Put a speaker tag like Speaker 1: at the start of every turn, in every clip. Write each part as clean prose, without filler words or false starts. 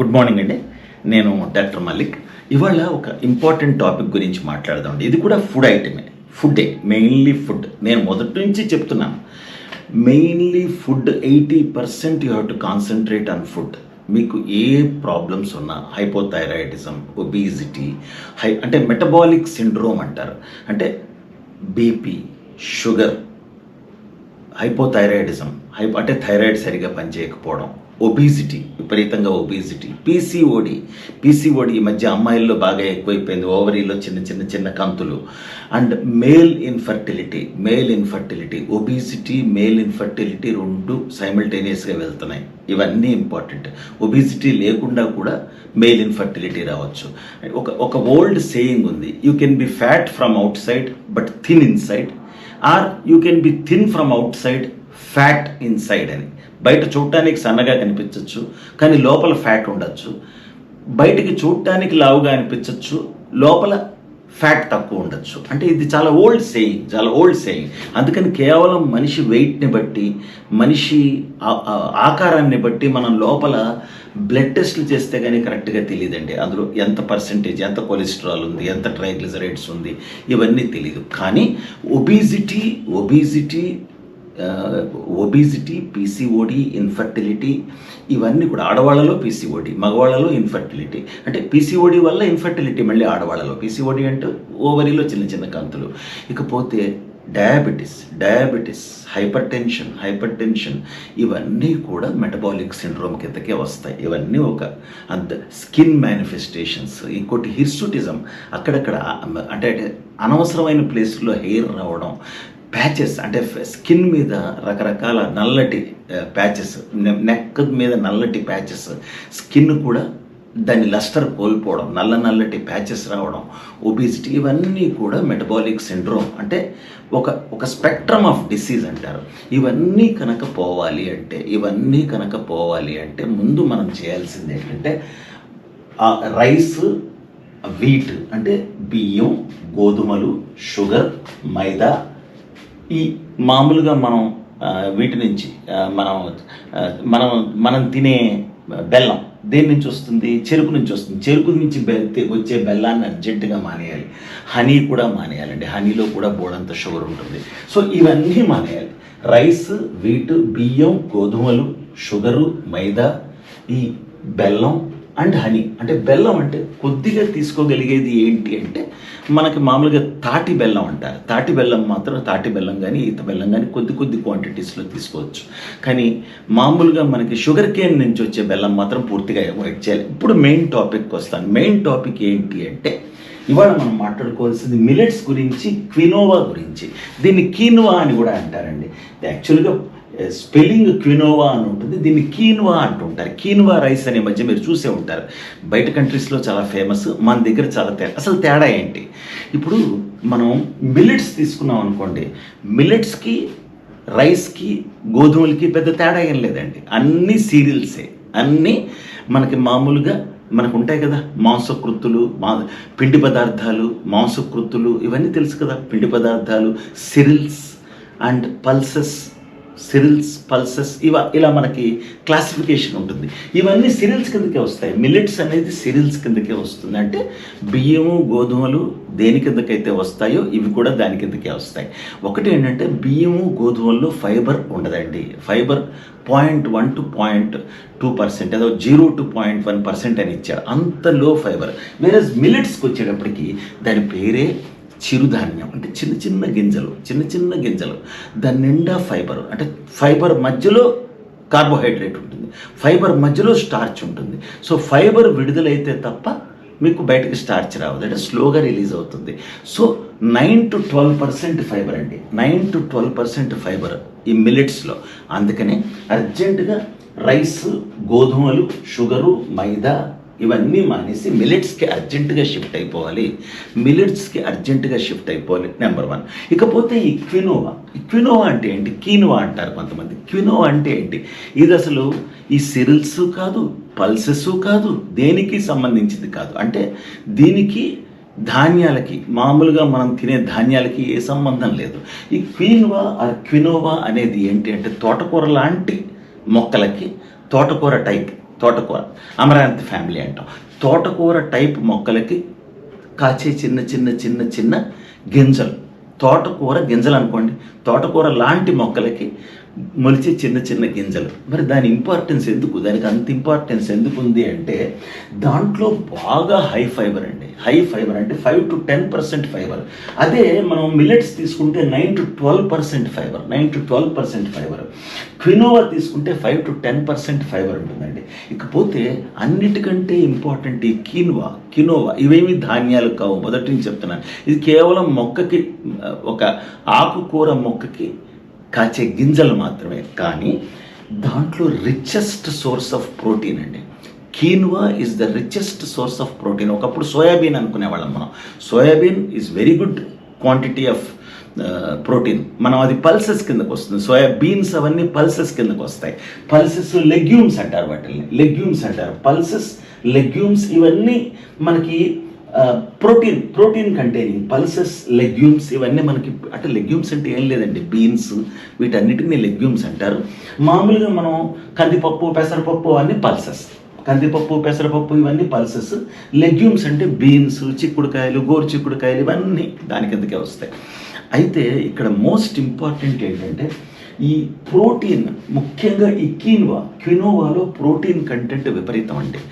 Speaker 1: Good morning అండి. నేను doctor Mallik. ఇవాళ ఒక ఇంపార్టెంట్ టాపిక్ గురించి మాట్లాడదామండి. ఇది కూడా ఫుడ్ ఐటమే, ఫుడ్డే, మెయిన్లీ ఫుడ్. నేను మొదటి నుంచి చెప్తున్నాను, mainly food. 80% you have to concentrate on food. మీకు ఏ ప్రాబ్లమ్స్ ఉన్నా, హైపోథైరాయిడిజం, ఒబీజిటీ, అంటే మెటబాలిక్ సిండ్రోమ్ అంటారు, అంటే బీపీ, షుగర్, హైపోథైరాయిడిజం, అంటే థైరాయిడ్ సరిగా పనిచేయకపోవడం, ఒబీసిటీ, విపరీతంగా ఒబీసిటీ, పీసీఓడి ఈ మధ్య అమ్మాయిల్లో బాగా ఎక్కువైపోయింది, ఓవరీలో చిన్న చిన్న కంతులు, and male infertility, obesity, male infertility రెండు సైమల్టేనియస్గా వెళ్తున్నాయి. ఇవన్నీ ఇంపార్టెంట్. ఒబీసిటీ లేకుండా కూడా మేల్ ఇన్ఫర్టిలిటీ రావచ్చు. ఒక ఓల్డ్ సేయింగ్ ఉంది, you can be fat from outside but thin inside, or you can be thin from outside fat inside అని. బయట చూడటానికి సన్నగా కనిపించవచ్చు కానీ లోపల ఫ్యాట్ ఉండొచ్చు. బయటికి చూడటానికి లావుగా అనిపించవచ్చు, లోపల ఫ్యాట్ తక్కువ ఉండొచ్చు. అంటే ఇది చాలా ఓల్డ్ సేయింగ్. అందుకని కేవలం మనిషి వెయిట్ని బట్టి, మనిషి ఆకారాన్ని బట్టి మనం లోపల బ్లడ్ టెస్ట్లు చేస్తే కానీ కరెక్ట్గా తెలియదండి. అందులో ఎంత పర్సెంటేజ్, ఎంత కొలెస్ట్రాల్ ఉంది, ఎంత ట్రైగ్లిజరైడ్స్ ఉంది, ఇవన్నీ తెలియదు. కానీ ఒబీసిటీ, పీసీఓడి, ఇన్ఫర్టిలిటీ, ఇవన్నీ కూడా ఆడవాళ్ళలో పీసీఓడి, మగవాళ్ళలో ఇన్ఫర్టిలిటీ. అంటే పీసీఓడి వల్ల ఇన్ఫర్టిలిటీ మళ్ళీ ఆడవాళ్ళలో. పీసీఓడి అంటే ఓవరీలో చిన్న చిన్న కంతులు. ఇకపోతే డయాబెటిస్, హైపర్ టెన్షన్, ఇవన్నీ కూడా మెటబాలిక్ సిండ్రోమ్ కిందకే వస్తాయి. ఇవన్నీ ఒక అంత స్కిన్ మేనిఫెస్టేషన్స్. ఇంకోటి హిర్సుటిజం, అక్కడక్కడ అంటే అనవసరమైన ప్లేస్లో హెయిర్ రావడం, ప్యాచెస్, అంటే స్కిన్ మీద రకరకాల నల్లటి ప్యాచెస్, నెక్ మీద నల్లటి ప్యాచెస్, స్కిన్ కూడా దాని లస్టర్ కోల్పోవడం, నల్లటి ప్యాచెస్ రావడం, ఒబిసిటీ, ఇవన్నీ కూడా మెటబాలిక్ సిండ్రోమ్. అంటే ఒక స్పెక్ట్రమ్ ఆఫ్ డిసీజ్ అంటారు. ఇవన్నీ కనుక పోవాలి అంటే ముందు మనం చేయాల్సింది ఏంటంటే రైస్, వీట్ అంటే బియ్యం, గోధుమలు, షుగర్, మైదా, ఈ మామూలుగా మనం వీటి నుంచి మనం తినే బెల్లం దేని నుంచి వస్తుంది? చెరుకు నుంచి వస్తుంది. చెరుకు నుంచి వచ్చే బెల్లాన్ని అర్జెంటుగా మానేయాలి. హనీ కూడా మానేయాలండి. హనీలో కూడా బోడంత షుగర్ ఉంటుంది. సో ఇవన్నీ మానేయాలి. రైస్, వీట్, బియ్యం, గోధుమలు, షుగరు, మైదా, ఈ బెల్లం అండ్ హనీ. అంటే బెల్లం అంటే కొద్దిగా తీసుకోగలిగేది ఏంటి అంటే మనకి మామూలుగా తాటి బెల్లం అంటారు. తాటి బెల్లం కానీ ఈత బెల్లం కానీ కొద్ది క్వాంటిటీస్లో తీసుకోవచ్చు. కానీ మామూలుగా మనకి షుగర్ కేన్ నుంచి వచ్చే బెల్లం మాత్రం పూర్తిగా అవాయిడ్ చేయాలి. ఇప్పుడు మెయిన్ టాపిక్కి వస్తాను. మెయిన్ టాపిక్ ఏంటి అంటే ఇవాళ మనం మాట్లాడుకోవాల్సింది మిల్లెట్స్ గురించి, క్వినోవా గురించి. దీన్ని కీన్వా అని కూడా అంటారండి. యాక్చువల్గా స్పెల్లింగ్ క్వినోవా అని ఉంటుంది, దీన్ని కీన్వా అంటుంటారు. కీన్వా రైస్ అనే మధ్య మీరు చూసే ఉంటారు. బయట కంట్రీస్లో చాలా ఫేమస్, మన దగ్గర చాలా అసలు తేడా ఏంటి? ఇప్పుడు మనం మిల్లెట్స్ తీసుకున్నాం అనుకోండి, మిల్లెట్స్కి, రైస్కి, గోధుమలకి పెద్ద తేడా ఏం లేదండి. అన్నీ సీరియల్సే. అన్నీ మనకి మామూలుగా మనకు ఉంటాయి కదా, మాంసకృత్తులు, పిండి పదార్థాలు, మాంసకృత్తులు, ఇవన్నీ తెలుసు కదా. పిండి పదార్థాలు, సిరిల్స్ అండ్ పల్సెస్, ఇలా మనకి క్లాసిఫికేషన్ ఉంటుంది. ఇవన్నీ సిరియల్స్ కిందకే వస్తాయి. మిల్లెట్స్ అనేది సిరియల్స్ కిందకే వస్తుంది. అంటే బియ్యము, గోధుమలు దేని కిందకైతే వస్తాయో ఇవి కూడా దాని కిందకే వస్తాయి. ఒకటి ఏంటంటే బియ్యము, గోధుమల్లో ఫైబర్ ఉండదండి. ఫైబర్ 0.1 to 0.2%, ఏదో 0 to 0.1% అని ఇచ్చారు. అంత లో ఫైబర్. వేరే మిల్లెట్స్కి వచ్చేటప్పటికి దాని పేరే చిరుధాన్యం. అంటే చిన్న గింజలు, దాని నిండా ఫైబర్. అంటే ఫైబర్ మధ్యలో కార్బోహైడ్రేట్ ఉంటుంది, ఫైబర్ మధ్యలో స్టార్చ్ ఉంటుంది. సో ఫైబర్ విడుదలైతే తప్ప మీకు బయటకు స్టార్చ్ రావద్దు, అంటే స్లోగా రిలీజ్ అవుతుంది. సో 9 to 12% ఫైబర్ అండి. 9 to 12% ఫైబర్ ఈ మిల్లెట్స్లో. అందుకనే అర్జెంటుగా రైస్, గోధుమలు, షుగరు, మైదా ఇవన్నీ మానేసి మిల్లెట్స్కి అర్జెంటుగా షిఫ్ట్ అయిపోవాలి. నెంబర్ 1. ఇకపోతే ఈ క్వినోవా అంటే ఏంటి? కీనువా అంటారు కొంతమంది. క్వినోవా అంటే ఏంటి? ఇది అసలు ఈ సిరిల్స్ కాదు, పల్సెస్ కాదు, దేనికి సంబంధించింది కాదు. అంటే దీనికి ధాన్యాలకి, మామూలుగా మనం తినే ధాన్యాలకి ఏ సంబంధం లేదు. ఈ క్వినోవా అనేది ఏంటి అంటే తోటకూర లాంటి మొక్కలకి, తోటకూర టైప్ తోటకూర అమరాంత్ ఫ్యామిలీ అంటాం. తోటకూర టైప్ మొక్కలకి కాచే చిన్న చిన్న చిన్న చిన్న గింజలు, తోటకూర గింజలు అనుకోండి, తోటకూర లాంటి మొక్కలకి మొలిచే చిన్న చిన్న గింజలు. మరి దాని ఇంపార్టెన్స్ ఎందుకు, దానికి అంత ఇంపార్టెన్స్ ఎందుకు ఉంది అంటే దాంట్లో బాగా హై ఫైబర్ అండి. హై ఫైబర్ అంటే 5 to 10% ఫైబర్. అదే మనం మిల్లెట్స్ తీసుకుంటే 9 to 12% fibre, 9 to 12% fibre. Quinoa తీసుకుంటే 5 to 10% ఫైబర్ ఉంటుందండి. ఇకపోతే అన్నిటికంటే ఇంపార్టెంట్ ఈ కినోవా ఇవేమి ధాన్యాలు కావు, మొదటి నుంచి చెప్తున్నాను. ఇది కేవలం మొక్కకి, ఒక ఆకుకూర మొక్కకి కాచే గింజలు మాత్రమే. కానీ దాంట్లో రిచెస్ట్ సోర్స్ ఆఫ్ ప్రోటీన్ అండి. Quinoa is the richest source of protein. ఒకప్పుడు సోయాబీన్ అనుకునేవాళ్ళం మనం. Soybean is very good quantity of protein. మనం అది పల్సెస్ కిందకు వస్తుంది. సోయా బీన్స్ అవన్నీ పల్సెస్ కిందకు వస్తాయి. పల్సెస్ లెగ్యూమ్స్ అంటారు, వాటిని లెగ్యూమ్స్ అంటారు. పల్సెస్, లెగ్యూమ్స్ ఇవన్నీ మనకి ప్రోటీన్ కంటైనింగ్. పల్సెస్, లెగ్యూమ్స్ ఇవన్నీ మనకి, అంటే లెగ్యూమ్స్ అంటే ఏం లేదండి, బీన్స్, వీటన్నిటిని లెగ్యూమ్స్ అంటారు. మామూలుగా మనం కందిపప్పు, పెసరపప్పు అన్నీ పల్సెస్. కందిపప్పు, పెసరపప్పు ఇవన్నీ పల్సెస్. లెగ్యూమ్స్ అంటే బీన్స్, చిక్కుడుకాయలు, గోరు చిక్కుడుకాయలు ఇవన్నీ దాని కిందకే వస్తాయి. అయితే ఇక్కడ మోస్ట్ ఇంపార్టెంట్ ఏంటంటే ఈ ప్రోటీన్, ముఖ్యంగా ఈ క్వినోవాలో ప్రోటీన్ కంటెంట్ విపరీతం అండి.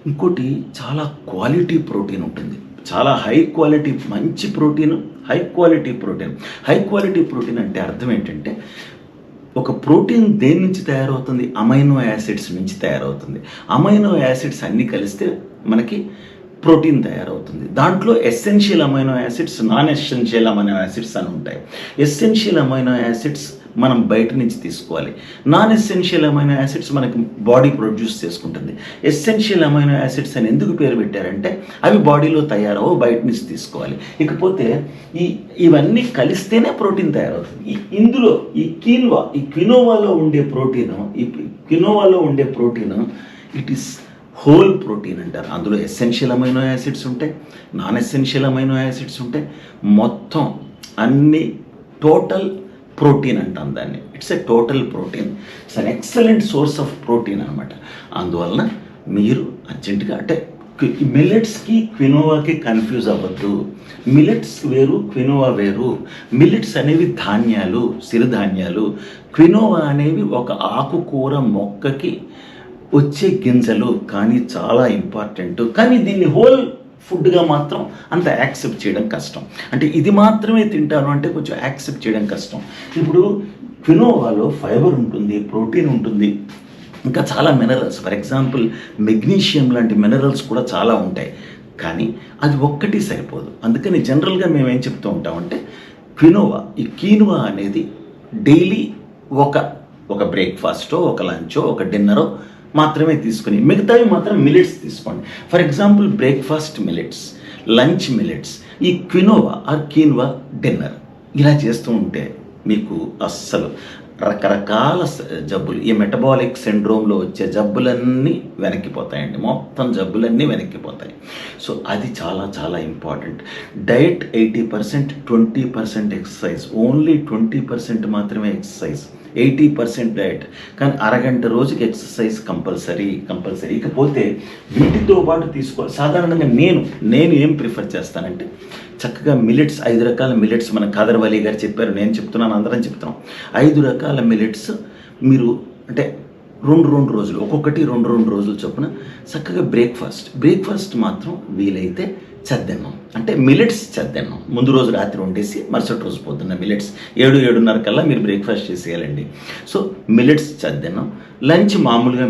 Speaker 1: ఇంకోటి చాలా క్వాలిటీ ప్రోటీన్ ఉంటుంది, చాలా హై క్వాలిటీ, మంచి protein, high quality protein. High quality protein అంటే అర్థం ఏంటంటే ఒక ప్రోటీన్ దేని నుంచి తయారవుతుంది, అమైనో యాసిడ్స్ నుంచి తయారవుతుంది. అమైనో యాసిడ్స్ అన్నీ కలిస్తే మనకి ప్రోటీన్ తయారవుతుంది. దాంట్లో essential amino acids, non essential amino acids అని ఉంటాయి. ఎసెన్షియల్ అమైనో యాసిడ్స్ మనం బయట నుంచి తీసుకోవాలి. నాన్ ఎసెన్షియల్ అమైనో యాసిడ్స్ మనకి బాడీ ప్రొడ్యూస్ చేసుకుంటుంది. ఎసెన్షియల్ అమైనో యాసిడ్స్ అని ఎందుకు పేరు పెట్టారంటే అవి బాడీలో తయారవు, బయట నుంచి తీసుకోవాలి. ఇకపోతే ఇవన్నీ కలిస్తేనే ప్రోటీన్ తయారవుతుంది. ఇందులో ఈ క్వినోవాలో ఉండే protein it is whole protein అంటారు. అందులో ఎసెన్షియల్ అమైనో యాసిడ్స్ ఉంటాయి, నాన్ ఎసెన్షియల్ అమైనో యాసిడ్స్ ఉంటాయి, మొత్తం అన్ని టోటల్ ప్రోటీన్ అంటాం దాన్ని. It's a total protein. It's an excellent source of protein అనమాట. అందువలన మీరు అర్జెంటుగా, అంటే మిల్లెట్స్కి క్వినోవాకి కన్ఫ్యూజ్ అవ్వద్దు. మిల్లెట్స్ వేరు, క్వినోవా వేరు. మిల్లెట్స్ అనేవి ధాన్యాలు, సిరిధాన్యాలు. క్వినోవా అనేవి ఒక ఆకుకూర మొక్కకి వచ్చే గింజలు. కానీ చాలా ఇంపార్టెంట్. కానీ దీన్ని హోల్ ఫుడ్గా మాత్రం అంత యాక్సెప్ట్ చేయడం కష్టం. అంటే ఇది మాత్రమే తింటాను అంటే కొంచెం యాక్సెప్ట్ చేయడం కష్టం. ఇప్పుడు క్వినోవాలో ఫైబర్ ఉంటుంది, ప్రోటీన్ ఉంటుంది, ఇంకా చాలా మినరల్స్, ఫర్ ఎగ్జాంపుల్ మెగ్నీషియం లాంటి మినరల్స్ కూడా చాలా ఉంటాయి. కానీ అది ఒక్కటి సరిపోదు. అందుకని జనరల్గా మేము ఏం చెప్తూ ఉంటామంటే ఈ కీనువా అనేది డైలీ ఒక బ్రేక్ఫాస్టో, ఒక లంచో, ఒక డిన్నరో మాత్రమే తీసుకుని మిగతావి మాత్రం మిల్లెట్స్ తీసుకోండి. For example breakfast millets, lunch millets, ఈ కీన్వా డిన్నర్, ఇలా చేస్తూ ఉంటే మీకు అస్సలు రకరకాల జబ్బులు, ఈ మెటబాలిక్ సిండ్రోమ్లో వచ్చే జబ్బులన్నీ వెనక్కిపోతాయండి. మొత్తం జబ్బులన్నీ వెనక్కిపోతాయి. సో అది చాలా చాలా ఇంపార్టెంట్. Diet 80%, 20% exercise. ఓన్లీ 20% మాత్రమే ఎక్సర్సైజ్, 80% డైట్. కానీ అరగంట రోజుకి ఎక్సర్సైజ్ కంపల్సరీ. ఇకపోతే వీటితో పాటు తీసుకోవాలి. సాధారణంగా నేను ఏం ప్రిఫర్ చేస్తానంటే చక్కగా మిల్లెట్స్, 5 రకాల మిల్లెట్స్ మన ఖాదర్ వలీ గారు చెప్పారు, నేను చెప్తున్నాను, అందరం చెప్తున్నాం. 5 రకాల మిల్లెట్స్ మీరు అంటే 2 రోజులు, ఒక్కొక్కటి 2 రోజులు చొప్పున చక్కగా బ్రేక్ఫాస్ట్ మాత్రం వీలైతే చద్దన్నం, అంటే మిల్లెట్స్ చద్దన్నం ముందు రోజు రాత్రి వండేసి మరుసటి రోజు పొద్దున్న మిల్లెట్స్ 7-7:30 కల్లా మీరు బ్రేక్ఫాస్ట్ చేసేయాలండి. సో మిల్లెట్స్ చద్దన్నం. లంచ్ మామూలుగా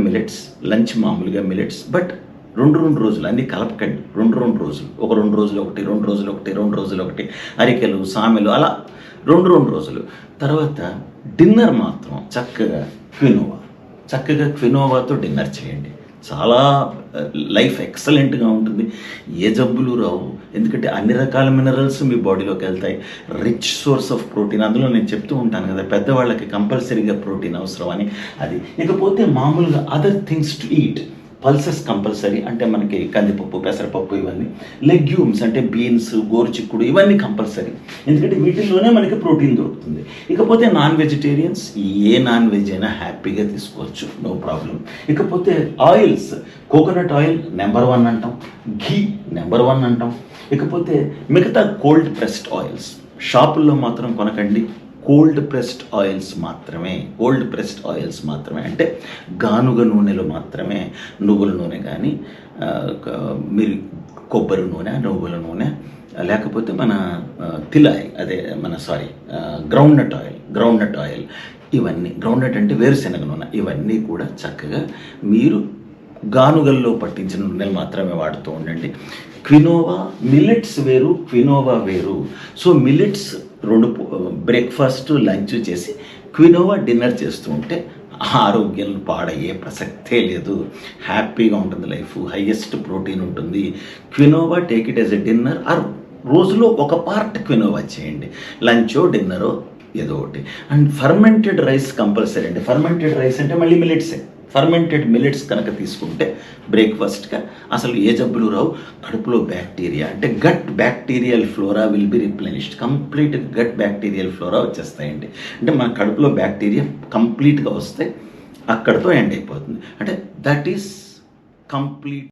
Speaker 1: మిల్లెట్స్, బట్ 2 రోజులు అన్నీ కలపకండి. 2 రోజులు, ఒక 2 రోజులు ఒకటి, 2 రోజులు ఒకటి, అరికెలు, సామెలు, అలా 2 రోజులు. తర్వాత డిన్నర్ మాత్రం చక్కగా క్వినోవాతో డిన్నర్ చేయండి. చాలా లైఫ్ ఎక్సలెంట్గా ఉంటుంది, ఏ జబ్బులు రావు. ఎందుకంటే అన్ని రకాల మినరల్స్ మీ బాడీలోకి వెళ్తాయి. Rich source of protein. అందులో నేను చెప్తూ ఉంటాను కదా, పెద్దవాళ్ళకి కంపల్సరీగా ప్రోటీన్ అవసరం అని. అది ఇకపోతే మామూలుగా other things to eat, pulses compulsory, అంటే మనకి కందిపప్పు, పెసరపప్పు, ఇవన్నీ. లెగ్యూమ్స్ అంటే బీన్స్, గోరుచిక్కుడు, ఇవన్నీ కంపల్సరీ, ఎందుకంటే వీటిల్లోనే మనకి ప్రోటీన్ దొరుకుతుంది. ఇకపోతే నాన్ వెజిటేరియన్స్ ఏ నాన్ వెజ్ అయినా హ్యాపీగా తీసుకోవచ్చు, నో ప్రాబ్లం. ఇకపోతే ఆయిల్స్, కోకోనట్ ఆయిల్ నెంబర్ 1 అంటాం, ఘీ నెంబర్ 1 అంటాం. ఇకపోతే మిగతా కోల్డ్ ప్రెస్డ్ ఆయిల్స్ షాపుల్లో మాత్రం కొనకండి, కోల్డ్ ప్రెస్డ్ ఆయిల్స్ మాత్రమే, అంటే గానుగ నూనెలు మాత్రమే, నువ్వుల నూనె కానీ, మీరు కొబ్బరి నూనె, నువ్వుల నూనె, లేకపోతే మన తిలాయ్, అదే మన గ్రౌండ్నట్ ఆయిల్, ఇవన్నీ. గ్రౌండ్నట్ అంటే వేరుశెనగ నూనె. ఇవన్నీ కూడా చక్కగా మీరు గానుగల్లో పట్టించిన నూనెలు మాత్రమే వాడుతూ ఉండండి. క్వినోవా, మిల్లెట్స్ వేరు, క్వినోవా వేరు. సో మిల్లెట్స్ 2 బ్రేక్ఫాస్ట్, లంచ్ చేసి క్వినోవా డిన్నర్ చేస్తూ ఉంటే ఆరోగ్యం పాడయ్యే ప్రసక్తే లేదు, హ్యాపీగా ఉంటుంది లైఫ్, హైయెస్ట్ ప్రోటీన్ ఉంటుంది. Quinoa take it as a dinner, or రోజులో ఒక పార్ట్ క్వినోవా చేయండి, లంచో డిన్నరో ఏదో ఒకటి. అండ్ ఫర్మెంటెడ్ రైస్ కంపల్సరీ అండి. ఫర్మెంటెడ్ రైస్ అంటే మళ్ళీ మిల్లెట్సే. ఫర్మెంటెడ్ మిల్లెట్స్ కనుక తీసుకుంటే బ్రేక్ఫాస్ట్గా అసలు ఏ జబ్బులు రావు. కడుపులో బ్యాక్టీరియా అంటే gut bacterial flora will be replenished, complete gut bacterial flora వచ్చేస్తాయండి. అంటే మన కడుపులో బ్యాక్టీరియా కంప్లీట్గా వస్తే అక్కడితో ఎండ్ అయిపోతుంది. అంటే దట్ ఈస్ కంప్లీట్.